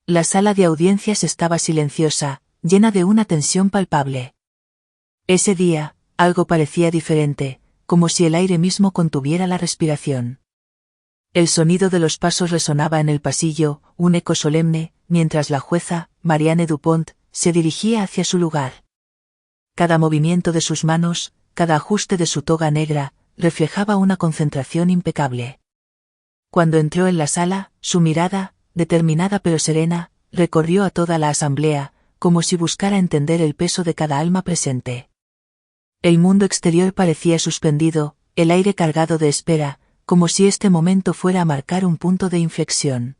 La sala de audiencias estaba silenciosa, llena de una tensión palpable. Ese día, algo parecía diferente, como si el aire mismo contuviera la respiración. El sonido de los pasos resonaba en el pasillo, un eco solemne, mientras la jueza, Marianne Dupont, se dirigía hacia su lugar. Cada movimiento de sus manos, cada ajuste de su toga negra, reflejaba una concentración impecable. Cuando entró en la sala, su mirada, determinada pero serena, recorrió a toda la asamblea, como si buscara entender el peso de cada alma presente. El mundo exterior parecía suspendido, el aire cargado de espera, como si este momento fuera a marcar un punto de inflexión.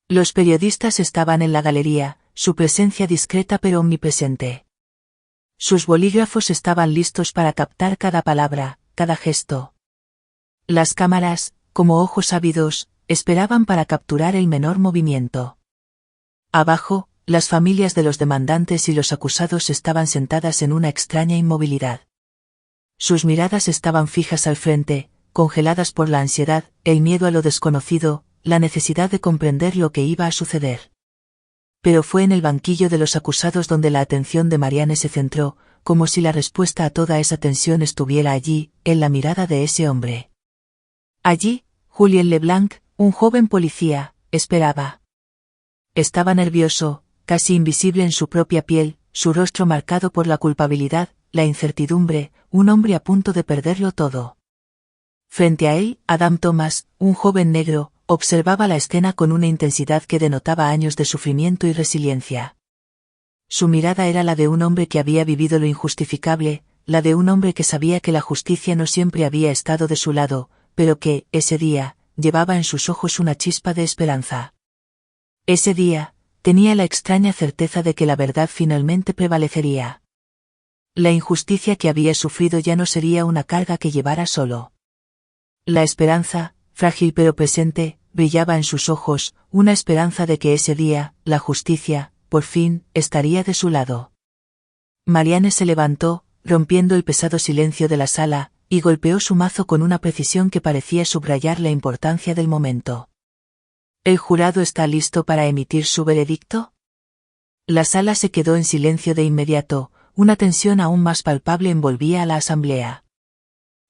Los periodistas estaban en la galería, su presencia discreta pero omnipresente. Sus bolígrafos estaban listos para captar cada palabra, cada gesto. Las cámaras, como ojos ávidos, esperaban para capturar el menor movimiento. Abajo, las familias de los demandantes y los acusados estaban sentadas en una extraña inmovilidad. Sus miradas estaban fijas al frente, congeladas por la ansiedad, el miedo a lo desconocido, la necesidad de comprender lo que iba a suceder. Pero fue en el banquillo de los acusados donde la atención de Marianne se centró, como si la respuesta a toda esa tensión estuviera allí, en la mirada de ese hombre. Allí, Julien Leblanc, un joven policía, esperaba. Estaba nervioso, casi invisible en su propia piel, su rostro marcado por la culpabilidad, la incertidumbre, un hombre a punto de perderlo todo. Frente a él, Adam Thomas, un joven negro, observaba la escena con una intensidad que denotaba años de sufrimiento y resiliencia. Su mirada era la de un hombre que había vivido lo injustificable, la de un hombre que sabía que la justicia no siempre había estado de su lado, pero que, ese día, llevaba en sus ojos una chispa de esperanza. Ese día, tenía la extraña certeza de que la verdad finalmente prevalecería. La injusticia que había sufrido ya no sería una carga que llevara solo. La esperanza, frágil pero presente, brillaba en sus ojos, una esperanza de que ese día, la justicia, por fin, estaría de su lado. Marianne se levantó, rompiendo el pesado silencio de la sala, y golpeó su mazo con una precisión que parecía subrayar la importancia del momento. ¿El jurado está listo para emitir su veredicto? La sala se quedó en silencio de inmediato, una tensión aún más palpable envolvía a la asamblea.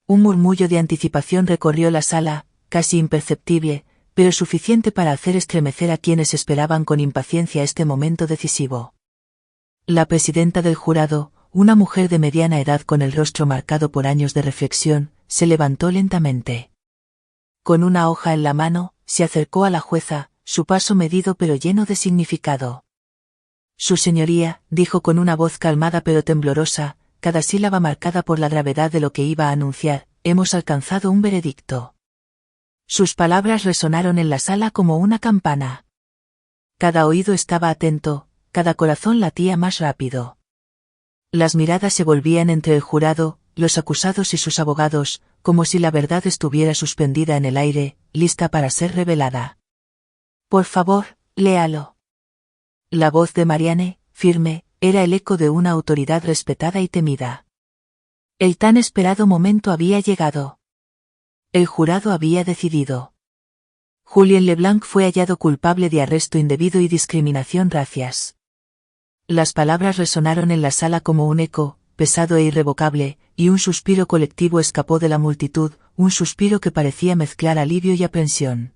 Un murmullo de anticipación recorrió la sala, casi imperceptible, pero suficiente para hacer estremecer a quienes esperaban con impaciencia este momento decisivo. La presidenta del jurado, una mujer de mediana edad con el rostro marcado por años de reflexión, se levantó lentamente. Con una hoja en la mano, se acercó a la jueza, su paso medido pero lleno de significado. Su señoría, dijo con una voz calmada pero temblorosa, cada sílaba marcada por la gravedad de lo que iba a anunciar, hemos alcanzado un veredicto. Sus palabras resonaron en la sala como una campana. Cada oído estaba atento, cada corazón latía más rápido. Las miradas se volvían entre el jurado, los acusados y sus abogados, como si la verdad estuviera suspendida en el aire, lista para ser revelada. Por favor, léalo. La voz de Marianne, firme, era el eco de una autoridad respetada y temida. El tan esperado momento había llegado. El jurado había decidido. Julien Leblanc fue hallado culpable de arresto indebido y discriminación racias. Las palabras resonaron en la sala como un eco, pesado e irrevocable, y un suspiro colectivo escapó de la multitud, un suspiro que parecía mezclar alivio y aprensión.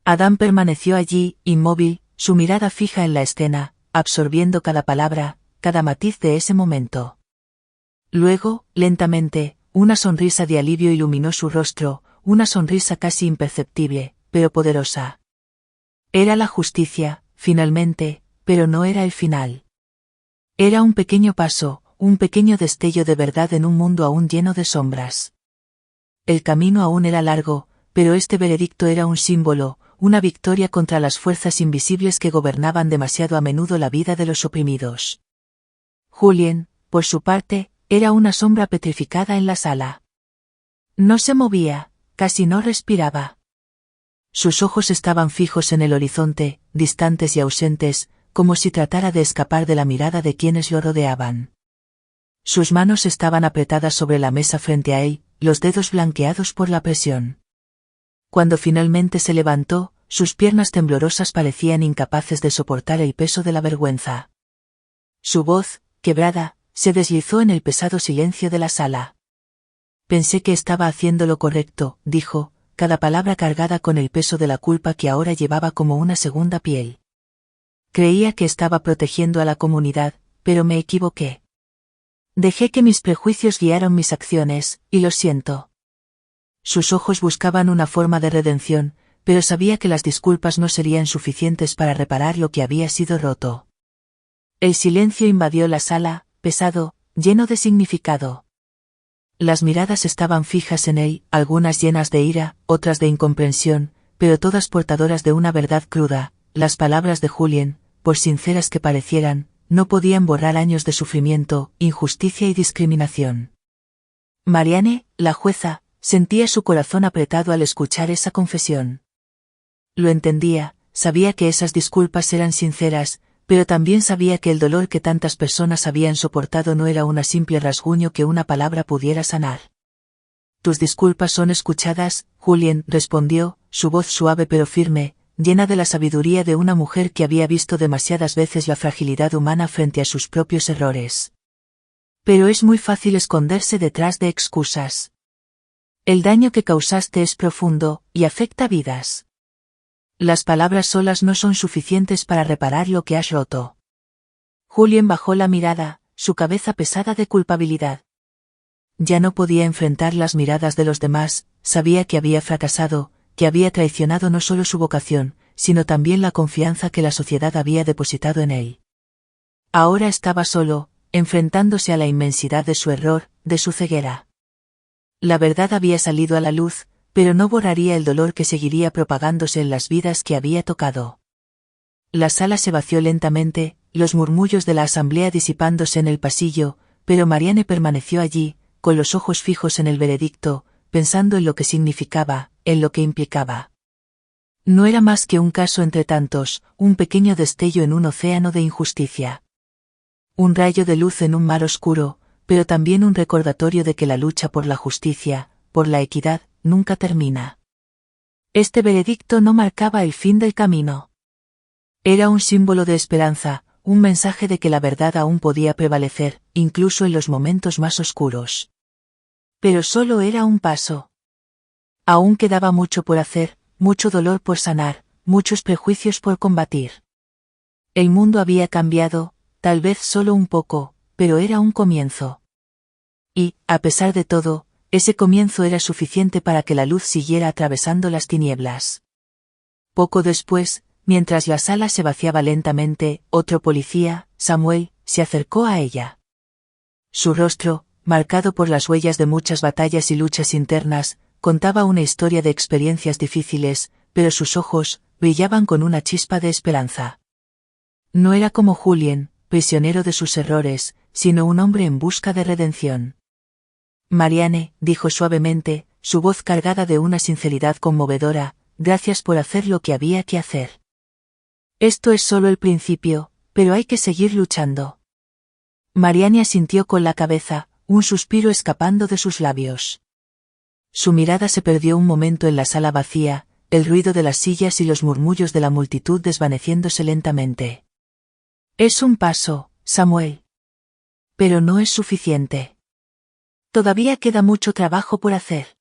Adam permaneció allí, inmóvil, su mirada fija en la escena, absorbiendo cada palabra, cada matiz de ese momento. Luego, lentamente, una sonrisa de alivio iluminó su rostro, una sonrisa casi imperceptible, pero poderosa. Era la justicia, finalmente, pero no era el final. Era un pequeño paso, un pequeño destello de verdad en un mundo aún lleno de sombras. El camino aún era largo, pero este veredicto era un símbolo, una victoria contra las fuerzas invisibles que gobernaban demasiado a menudo la vida de los oprimidos. Julien, por su parte, era una sombra petrificada en la sala. No se movía, casi no respiraba. Sus ojos estaban fijos en el horizonte, distantes y ausentes, como si tratara de escapar de la mirada de quienes lo rodeaban. Sus manos estaban apretadas sobre la mesa frente a él, los dedos blanqueados por la presión. Cuando finalmente se levantó, sus piernas temblorosas parecían incapaces de soportar el peso de la vergüenza. Su voz, quebrada, se deslizó en el pesado silencio de la sala. Pensé que estaba haciendo lo correcto, dijo, cada palabra cargada con el peso de la culpa que ahora llevaba como una segunda piel. Creía que estaba protegiendo a la comunidad, pero me equivoqué. Dejé que mis prejuicios guiaran mis acciones, y lo siento. Sus ojos buscaban una forma de redención, pero sabía que las disculpas no serían suficientes para reparar lo que había sido roto. El silencio invadió la sala, pesado, lleno de significado. Las miradas estaban fijas en él, algunas llenas de ira, otras de incomprensión, pero todas portadoras de una verdad cruda. Las palabras de Julien, por sinceras que parecieran, no podían borrar años de sufrimiento, injusticia y discriminación. Marianne, la jueza, sentía su corazón apretado al escuchar esa confesión. Lo entendía, sabía que esas disculpas eran sinceras, pero también sabía que el dolor que tantas personas habían soportado no era un simple rasguño que una palabra pudiera sanar. Tus disculpas son escuchadas, Julien respondió, su voz suave pero firme, llena de la sabiduría de una mujer que había visto demasiadas veces la fragilidad humana frente a sus propios errores. Pero es muy fácil esconderse detrás de excusas. El daño que causaste es profundo, y afecta vidas. Las palabras solas no son suficientes para reparar lo que has roto. Julien bajó la mirada, su cabeza pesada de culpabilidad. Ya no podía enfrentar las miradas de los demás, sabía que había fracasado, que había traicionado no solo su vocación, sino también la confianza que la sociedad había depositado en él. Ahora estaba solo, enfrentándose a la inmensidad de su error, de su ceguera. La verdad había salido a la luz, pero no borraría el dolor que seguiría propagándose en las vidas que había tocado. La sala se vació lentamente, los murmullos de la asamblea disipándose en el pasillo, pero Marianne permaneció allí, con los ojos fijos en el veredicto, pensando en lo que significaba, en lo que implicaba. No era más que un caso entre tantos, un pequeño destello en un océano de injusticia. Un rayo de luz en un mar oscuro, pero también un recordatorio de que la lucha por la justicia, por la equidad, nunca termina. Este veredicto no marcaba el fin del camino. Era un símbolo de esperanza, un mensaje de que la verdad aún podía prevalecer, incluso en los momentos más oscuros. Pero solo era un paso. Aún quedaba mucho por hacer, mucho dolor por sanar, muchos prejuicios por combatir. El mundo había cambiado, tal vez solo un poco, pero era un comienzo. Y, a pesar de todo, ese comienzo era suficiente para que la luz siguiera atravesando las tinieblas. Poco después, mientras la sala se vaciaba lentamente, otro policía, Samuel, se acercó a ella. Su rostro, marcado por las huellas de muchas batallas y luchas internas, contaba una historia de experiencias difíciles, pero sus ojos brillaban con una chispa de esperanza. No era como Julien, prisionero de sus errores, sino un hombre en busca de redención. Marianne, dijo suavemente, su voz cargada de una sinceridad conmovedora, gracias por hacer lo que había que hacer. Esto es solo el principio, pero hay que seguir luchando. Marianne asintió con la cabeza, un suspiro escapando de sus labios. Su mirada se perdió un momento en la sala vacía, el ruido de las sillas y los murmullos de la multitud desvaneciéndose lentamente. Es un paso, Samuel. Pero no es suficiente. Todavía queda mucho trabajo por hacer.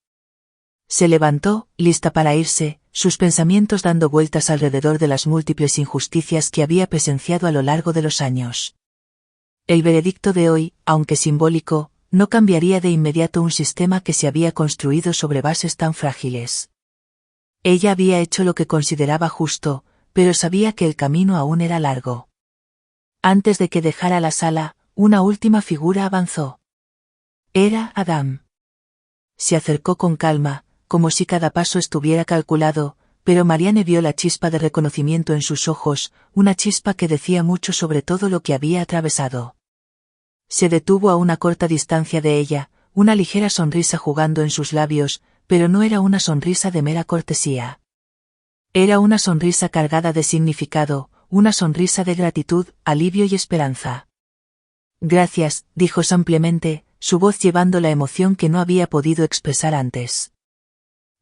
Se levantó, lista para irse, sus pensamientos dando vueltas alrededor de las múltiples injusticias que había presenciado a lo largo de los años. El veredicto de hoy, aunque simbólico, no cambiaría de inmediato un sistema que se había construido sobre bases tan frágiles. Ella había hecho lo que consideraba justo, pero sabía que el camino aún era largo. Antes de que dejara la sala, una última figura avanzó. Era Adam. Se acercó con calma, como si cada paso estuviera calculado, pero Marianne vio la chispa de reconocimiento en sus ojos, una chispa que decía mucho sobre todo lo que había atravesado. Se detuvo a una corta distancia de ella, una ligera sonrisa jugando en sus labios, pero no era una sonrisa de mera cortesía. Era una sonrisa cargada de significado, una sonrisa de gratitud, alivio y esperanza. Gracias, dijo simplemente, su voz llevando la emoción que no había podido expresar antes.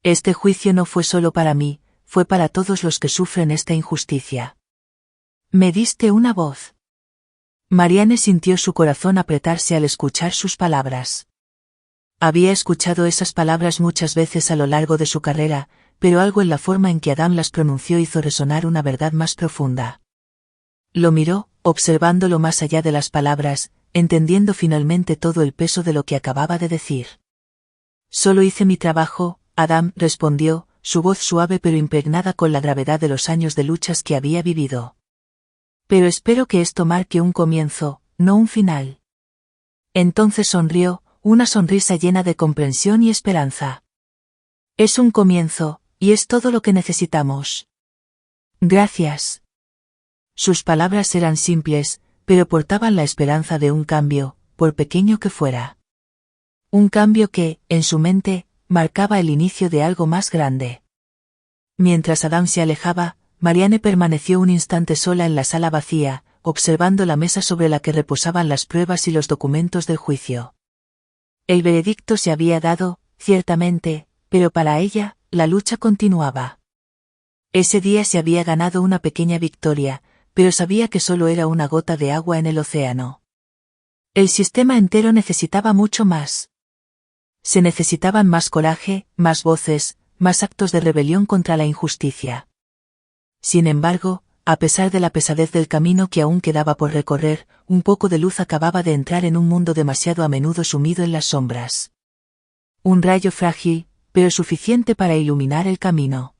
Este juicio no fue solo para mí, fue para todos los que sufren esta injusticia. Me diste una voz. Marianne sintió su corazón apretarse al escuchar sus palabras. Había escuchado esas palabras muchas veces a lo largo de su carrera, pero algo en la forma en que Adam las pronunció hizo resonar una verdad más profunda. Lo miró, observándolo más allá de las palabras, entendiendo finalmente todo el peso de lo que acababa de decir. Solo hice mi trabajo, Adam respondió, su voz suave pero impregnada con la gravedad de los años de luchas que había vivido. Pero espero que esto marque un comienzo, no un final. Entonces sonrió, una sonrisa llena de comprensión y esperanza. Es un comienzo, y es todo lo que necesitamos. Gracias. Sus palabras eran simples, pero portaban la esperanza de un cambio, por pequeño que fuera. Un cambio que, en su mente, marcaba el inicio de algo más grande. Mientras Adam se alejaba, Marianne permaneció un instante sola en la sala vacía, observando la mesa sobre la que reposaban las pruebas y los documentos del juicio. El veredicto se había dado, ciertamente, pero para ella, la lucha continuaba. Ese día se había ganado una pequeña victoria, pero sabía que solo era una gota de agua en el océano. El sistema entero necesitaba mucho más. Se necesitaban más coraje, más voces, más actos de rebelión contra la injusticia. Sin embargo, a pesar de la pesadez del camino que aún quedaba por recorrer, un poco de luz acababa de entrar en un mundo demasiado a menudo sumido en las sombras. Un rayo frágil, pero suficiente para iluminar el camino.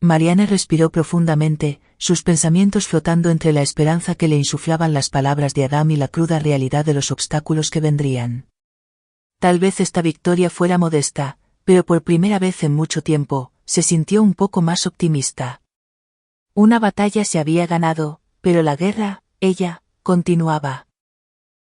Marianne respiró profundamente, sus pensamientos flotando entre la esperanza que le insuflaban las palabras de Adam y la cruda realidad de los obstáculos que vendrían. Tal vez esta victoria fuera modesta, pero por primera vez en mucho tiempo, se sintió un poco más optimista. Una batalla se había ganado, pero la guerra, ella, continuaba.